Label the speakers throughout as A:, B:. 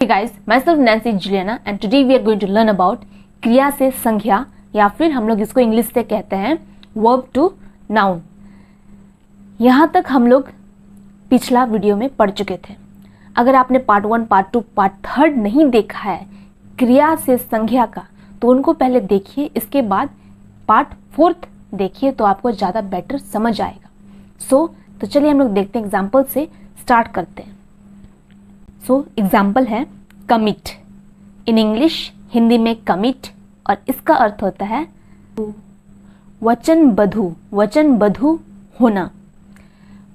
A: Hey guys, myself Nancy Juliana and today we are going to learn about क्रिया से संज्ञा या फिर हम लोग इसको इंग्लिश से कहते हैं वर्ब टू नाउन। यहाँ तक हम लोग पिछला वीडियो में पढ़ चुके थे। अगर आपने पार्ट 1, पार्ट 2, पार्ट 3 नहीं देखा है क्रिया से संज्ञा का तो उनको पहले देखिए, इसके बाद पार्ट 4 देखिए तो आपको ज़्यादा बेटर समझ आएगा। तो चलिए हम लोग देखते हैं, एग्जाम्पल से स्टार्ट करते हैं। एग्जाम्पल है कमिट। इन इंग्लिश, हिंदी में कमिट, और इसका अर्थ होता है वचनबद्ध होना,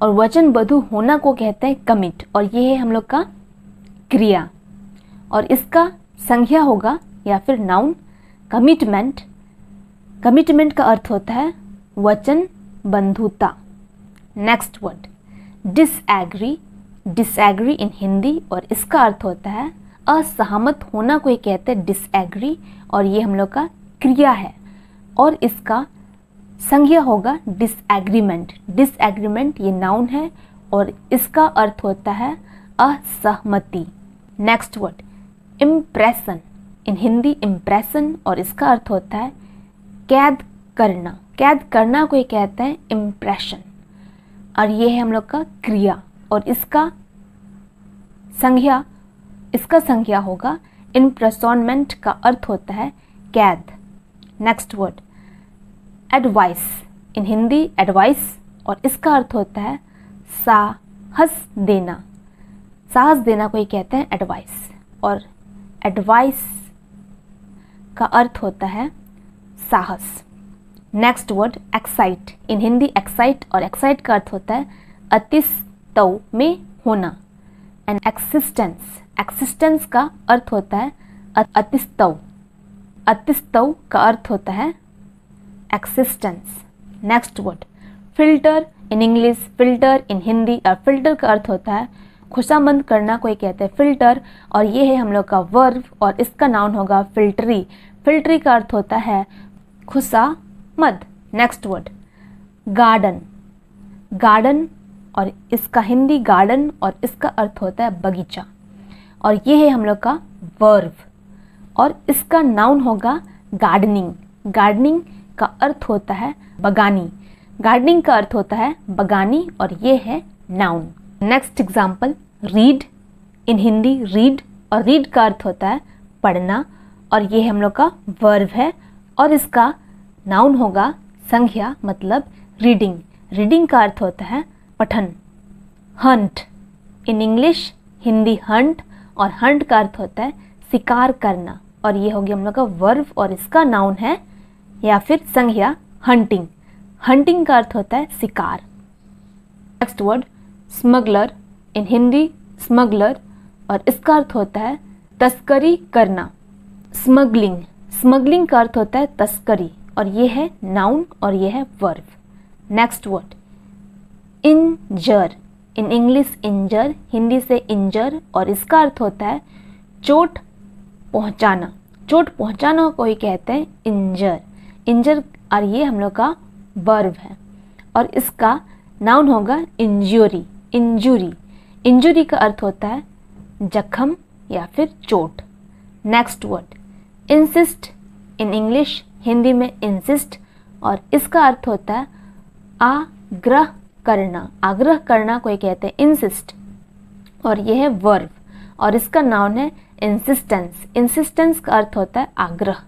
A: और वचनबद्ध होना को कहते हैं कमिट, और ये है हम लोग का क्रिया, और इसका संज्ञा होगा या फिर नाउन कमिटमेंट। कमिटमेंट का अर्थ होता है वचनबद्धता। Next word disagree. डिसएग्री इन हिंदी, और इसका अर्थ होता है असहमत होना को ये कहते हैं डिसएग्री, और ये हम लोग का क्रिया है, और इसका संज्ञा होगा डिसएग्रीमेंट। डिसएग्रीमेंट ये नाउन है और इसका अर्थ होता है असहमति। Next word impression. In Hindi impression, और इसका अर्थ होता है कैद करना। कैद करना को ये कहते हैं इम्प्रेशन, और ये है हम लोग का क्रिया, और इसका संज्ञा होगा इम्प्रेसनमेंट का अर्थ होता है कैद। Next word advice. In Hindi advice, और इसका अर्थ होता है साहस देना। साहस देना को ये कहते हैं एडवाइस, और एडवाइस का अर्थ होता है साहस। Next word excite. In Hindi excite, और एक्साइट का अर्थ होता है अतिस्तव में होना। And existence. एक्सिस्टेंस का अर्थ होता है अतिस्तव। अतिस्तव का अर्थ होता है existence. Next word filter. In English filter, in Hindi, और फिल्टर का अर्थ होता है खुशामंद करना को ये कहते हैं फिल्टर, और ये है हम लोग का वर्ब, और इसका नाउन होगा फिल्टरी। फिल्टरी का अर्थ होता है खुशामद। Next word garden. गार्डन, और इसका हिंदी गार्डन, और इसका अर्थ होता है बगीचा, और ये है हम लोग का वर्ब, और इसका नाउन होगा गार्डनिंग। गार्डनिंग का अर्थ होता है बगानी। गार्डनिंग का अर्थ होता है बगानी, और ये है noun. Next example read. In Hindi read, और रीड का अर्थ होता है पढ़ना, और ये हम लोग का वर्ब है, और इसका नाउन होगा संज्ञा मतलब रीडिंग। रीडिंग का अर्थ होता है पठन। Hunt. In English, Hindi Hunt, और हंट का अर्थ होता है शिकार करना, और ये हो गया हम लोग का वर्ब, और इसका नाउन है या फिर संज्ञा हंटिंग। हंटिंग का अर्थ होता है शिकार। Next word smuggler. In Hindi smuggler, और इसका अर्थ होता है तस्करी करना। स्मगलिंग। स्मगलिंग का अर्थ होता है तस्करी, और ये है नाउन, और ये है verb. Next word injure. In English injure, Hindi से इंजर, और इसका अर्थ होता है चोट पहुंचाना। चोट पहुंचाना को ही कहते हैं इंजर। इंजर, और ये हम लोग का वर्ब है, और इसका नाउन होगा इंजुरी। इंजुरी। इंजुरी का अर्थ होता है जख्म या फिर चोट। Next word insist. In English, Hindi में इंसिस्ट, और इसका अर्थ होता है आग्रह करना। आग्रह करना को ये कहते हैं इंसिस्ट, और ये है वर्ब, और इसका नाउन है इंसिस्टेंस। इंसिस्टेंस का अर्थ होता है आग्रह।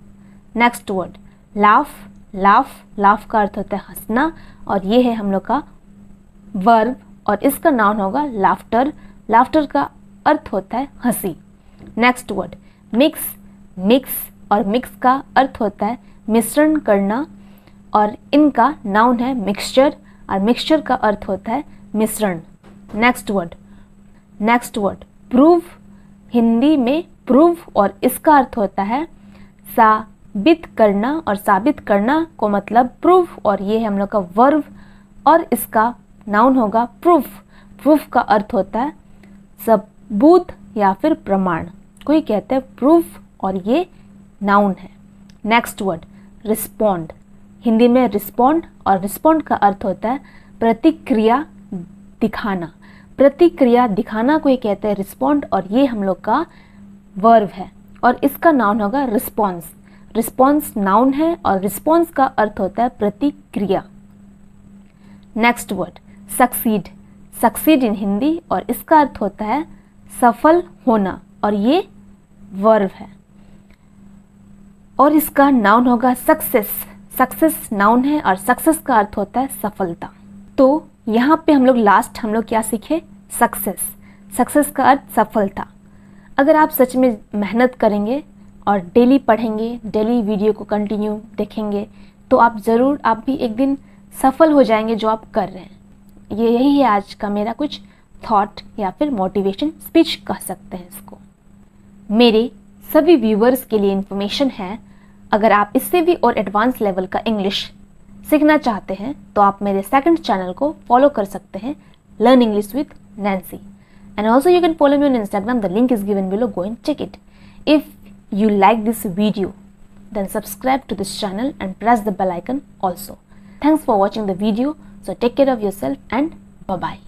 A: Next word laugh. लाफ का अर्थ होता है हंसना, और ये है हम लोग का वर्ब, और इसका नाउन होगा लाफ्टर। लाफ्टर का अर्थ होता है हंसी। नेक्स्ट वर्ड मिक्स, और मिक्स का अर्थ होता है मिश्रण करना, और इनका नाउन है मिक्सचर, और मिक्सचर का अर्थ होता है मिश्रण। Next word prove. हिंदी में प्रूव, और इसका अर्थ होता है साबित करना, और साबित करना को मतलब प्रूफ, और ये है हम लोग का वर्ब, और इसका नाउन होगा प्रूफ। प्रूफ का अर्थ होता है सबूत या फिर प्रमाण को ही कहते हैं प्रूफ, और ये नाउन है। Next word respond. हिंदी में रिस्पॉन्ड, और रिस्पॉन्ड का अर्थ होता है प्रतिक्रिया दिखाना। प्रतिक्रिया दिखाना को ये कहते हैं रिस्पॉन्ड, और ये हम लोग का वर्ब है और इसका नाउन होगा रिस्पॉन्स। रिस्पॉन्स नाउन है और रिस्पॉन्स का अर्थ होता है प्रतिक्रिया। Next word succeed. Succeed in Hindi और इसका अर्थ होता है सफल होना और ये वर्ब है और इसका नाउन होगा सक्सेस। सक्सेस नाउन है और सक्सेस का अर्थ होता है सफलता। तो यहाँ पे हम लोग क्या सीखे? सक्सेस। सक्सेस का अर्थ सफलता। अगर आप सच में मेहनत करेंगे और डेली पढ़ेंगे, डेली वीडियो को कंटिन्यू देखेंगे, तो आप भी एक दिन सफल हो जाएंगे जो आप कर रहे हैं। यही है आज का मेरा कुछ थॉट या फिर मोटिवेशन स्पीच कह सकते हैं इसको। मेरे सभी व्यूअर्स के लिए इन्फॉर्मेशन है, अगर आप इससे भी और एडवांस लेवल का इंग्लिश सीखना चाहते हैं तो आप मेरे सेकंड चैनल को फॉलो कर सकते हैं, learn English with Nancy. And also you can follow me on Instagram, the link is given below, go and check it. If you like this video, then subscribe to this channel and press the bell icon also. Thanks for watching the video. So take care of yourself and bye bye.